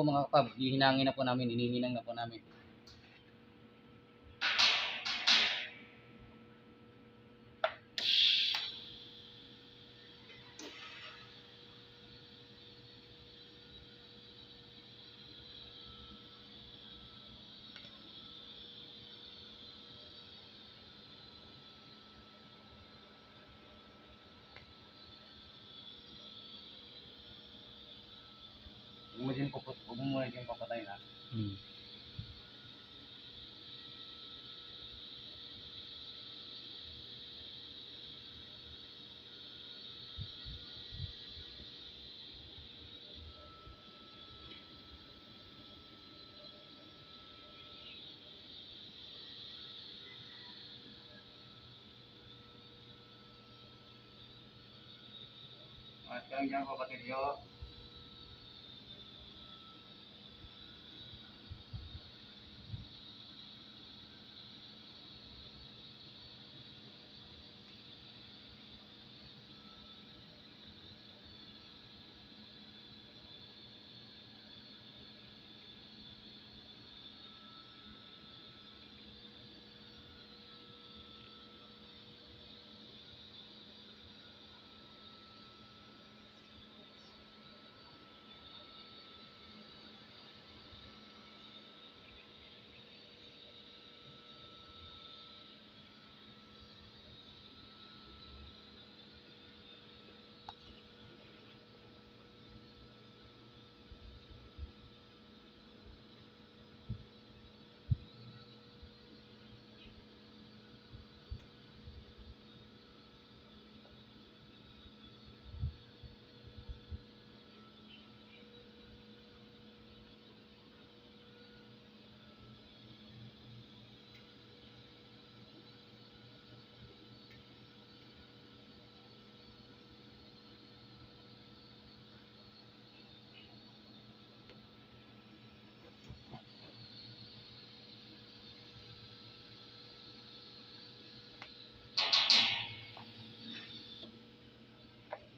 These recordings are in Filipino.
po mga kapab, hihinangin na po namin, inihinang na po namin. Huwag mo muna din papatay na. At kaya dyan papatilyo.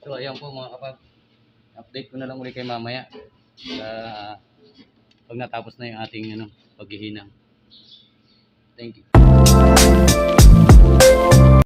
So ayan po mga kapag, update ko na lang ulit kay mamaya pag natapos na yung ating paghihinang. Thank you.